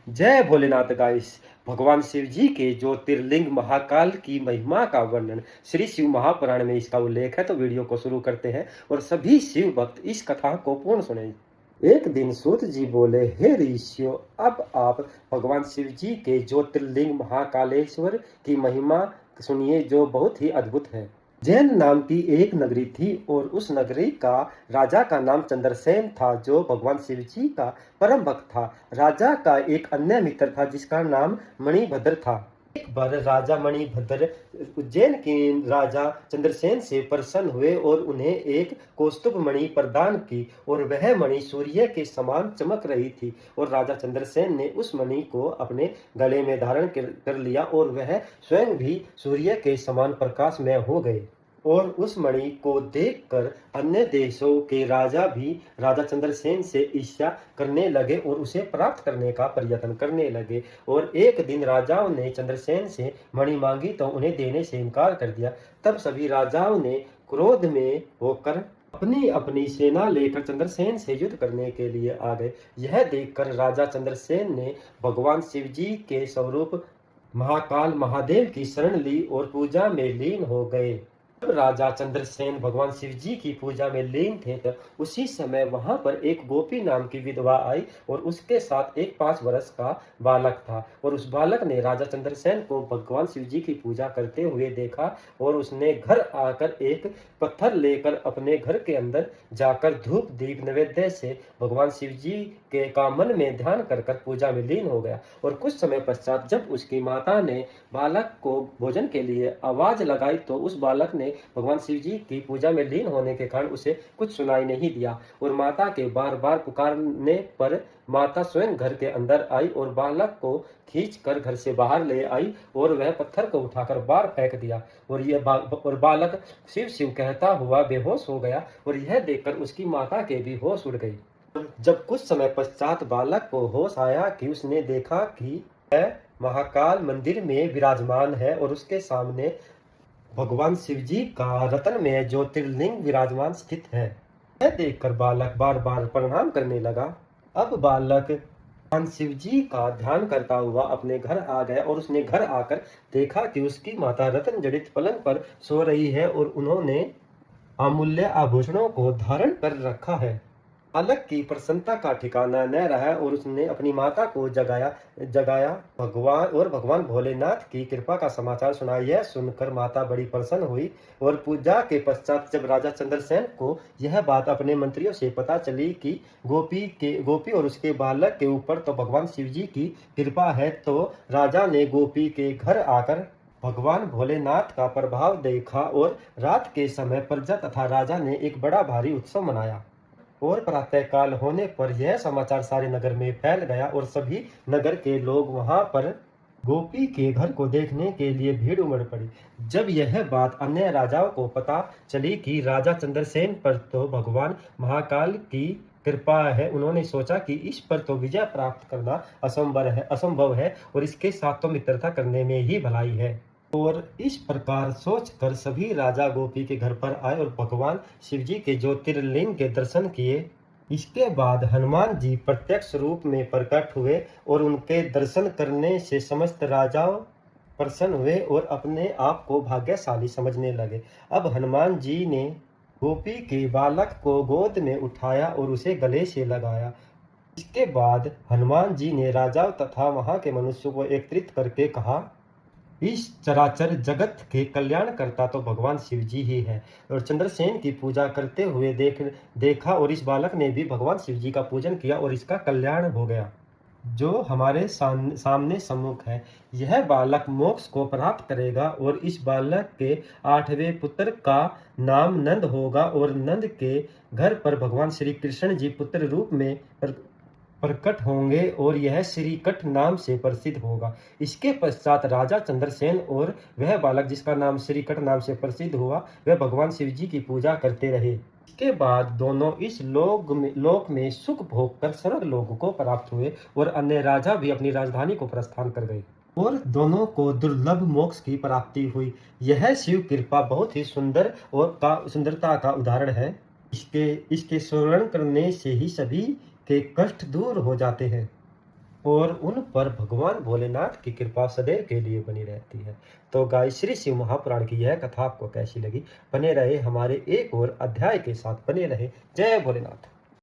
जय भोलेनाथ गाइस। भगवान शिव जी के ज्योतिर्लिंग महाकाल की महिमा का वर्णन श्री शिव महापुराण में इसका उल्लेख है। तो वीडियो को शुरू करते हैं और सभी शिव भक्त इस कथा को पूर्ण सुने। एक दिन सूत जी बोले, हे ऋषियों, अब आप भगवान शिव जी के ज्योतिर्लिंग महाकालेश्वर की महिमा सुनिए, जो बहुत ही अद्भुत है। जैन नाम की एक नगरी थी और उस नगरी का राजा का नाम चंद्रसेन था, जो भगवान शिव जी का परम भक्त था। राजा का एक अन्य मित्र था जिसका नाम मणिभद्र था। एक बार राजा मणिभद्र उज्जैन के राजा चंद्रसेन से प्रसन्न हुए और उन्हें एक कौस्तुभ मणि प्रदान की, और वह मणि सूर्य के समान चमक रही थी। और राजा चंद्रसेन ने उस मणि को अपने गले में धारण कर लिया और वह स्वयं भी सूर्य के समान प्रकाशमय हो गए। और उस मणि को देखकर अन्य देशों के राजा भी राजा चंद्रसेन से ईर्ष्या करने लगे और उसे प्राप्त करने का प्रयत्न करने लगे। और एक दिन राजाओं ने चंद्रसेन से मणि मांगी तो उन्हें देने से इनकार कर दिया। तब सभी राजाओं ने क्रोध में होकर अपनी अपनी सेना लेकर चंद्रसेन से युद्ध करने के लिए आ गए। यह देखकर राजा चंद्रसेन ने भगवान शिव जी के स्वरूप महाकाल महादेव की शरण ली और पूजा में लीन हो गए। जब राजा चंद्रसेन भगवान शिव जी की पूजा में लीन थे, तो उसी समय वहां पर एक गोपी नाम की विधवा आई और उसके साथ एक 5 वर्ष का बालक था। और उस बालक ने राजा चंद्रसेन को भगवान शिव जी की पूजा करते हुए देखा और उसने घर आकर एक पत्थर लेकर अपने घर के अंदर जाकर धूप दीप नैवेद्य से भगवान शिव जी के का मन में ध्यान कर पूजा में लीन हो गया। और कुछ समय पश्चात जब उसकी माता ने बालक को भोजन के लिए आवाज लगाई, तो उस बालक ने भगवान शिव जी की पूजा में लीन होने के कारण उसे कुछ सुनाई नहीं दिया। और माता के बार बार पुकारने पर माता स्वयं घर के अंदर आई और बालक को खींच कर घर से बाहर ले आई और वह पत्थर को उठाकर बाहर फेंक दिया। और बालक शिव शिव कहता हुआ बेहोश हो गया। और यह देखकर उसकी माता के भी होश उड़ गई। जब कुछ समय पश्चात बालक को होश आया कि उसने देखा कि वह महाकाल मंदिर में विराजमान है और उसके सामने भगवान शिव जी का रत्न में ज्योतिर्लिंग विराजमान स्थित है। यह देखकर बालक बार बार प्रणाम करने लगा। अब बालक भगवान शिव जी का ध्यान करता हुआ अपने घर आ गया और उसने घर आकर देखा कि उसकी माता रत्न जड़ित पलंग पर सो रही है और उन्होंने अमूल्य आभूषणों को धारण कर रखा है। बालक की प्रसन्नता का ठिकाना न रहा और उसने अपनी माता को जगाया भगवान भोलेनाथ की कृपा का समाचार सुनाया। यह सुनकर माता बड़ी प्रसन्न हुई। और पूजा के पश्चात जब राजा चंद्रसेन को यह बात अपने मंत्रियों से पता चली कि गोपी और उसके बालक के ऊपर तो भगवान शिव जी की कृपा है, तो राजा ने गोपी के घर आकर भगवान भोलेनाथ का प्रभाव देखा। और रात के समय प्रजा तथा राजा ने एक बड़ा भारी उत्सव मनाया। और प्रातःकाल होने पर यह समाचार सारे नगर में फैल गया और सभी नगर के लोग वहां पर गोपी के घर को देखने के लिए भीड़ उमड़ पड़ी। जब यह बात अन्य राजाओं को पता चली कि राजा चंद्रसेन पर तो भगवान महाकाल की कृपा है, उन्होंने सोचा कि इस पर तो विजय प्राप्त करना असंभव है और इसके साथ तो मित्रता करने में ही भलाई है। और इस प्रकार सोचकर सभी राजा गोपी के घर पर आए और भगवान शिव जी के ज्योतिर्लिंग के दर्शन किए। इसके बाद हनुमान जी प्रत्यक्ष रूप में प्रकट हुए और उनके दर्शन करने से समस्त राजाओं प्रसन्न हुए और अपने आप को भाग्यशाली समझने लगे। अब हनुमान जी ने गोपी के बालक को गोद में उठाया और उसे गले से लगाया। इसके बाद हनुमान जी ने राजाओं तथा वहां के मनुष्यों को एकत्रित करके कहा, इस चराचर जगत के कल्याणकर्ता तो भगवान शिव जी ही है। और चंद्रसेन की पूजा करते हुए देखा और इस बालक ने भी भगवान शिव जी का पूजन किया और इसका कल्याण हो गया, जो हमारे सामने सम्मुख है। यह बालक मोक्ष को प्राप्त करेगा और इस बालक के 8वें पुत्र का नाम नंद होगा और नंद के घर पर भगवान श्री कृष्ण जी पुत्र रूप में प्रकट होंगे और यह श्रीकट नाम से प्रसिद्ध होगा। इसके पश्चात राजा चंद्रसेन और वह बालक जिसका नाम श्रीकट नाम से प्रसिद्ध हुआ, वह भगवान शिव जी की पूजा करते रहे। इसके बाद दोनों इस लोक में सुख भोग कर स्वर्ग लोक को प्राप्त हुए और अन्य राजा भी अपनी राजधानी को प्रस्थान कर गए और दोनों को दुर्लभ मोक्ष की प्राप्ति हुई। यह शिव कृपा बहुत ही सुंदरता का उदाहरण है। इसके स्मरण करने से ही सभी के कष्ट दूर हो जाते हैं। और उन पर भगवान भोलेनाथ की कृपा सदैव के लिए बनी रहती है। तो गाइस, श्री शिव महापुराण की यह कथा आपको कैसी लगी? बने रहे हमारे एक और अध्याय के साथ, बने रहे। जय भोलेनाथ।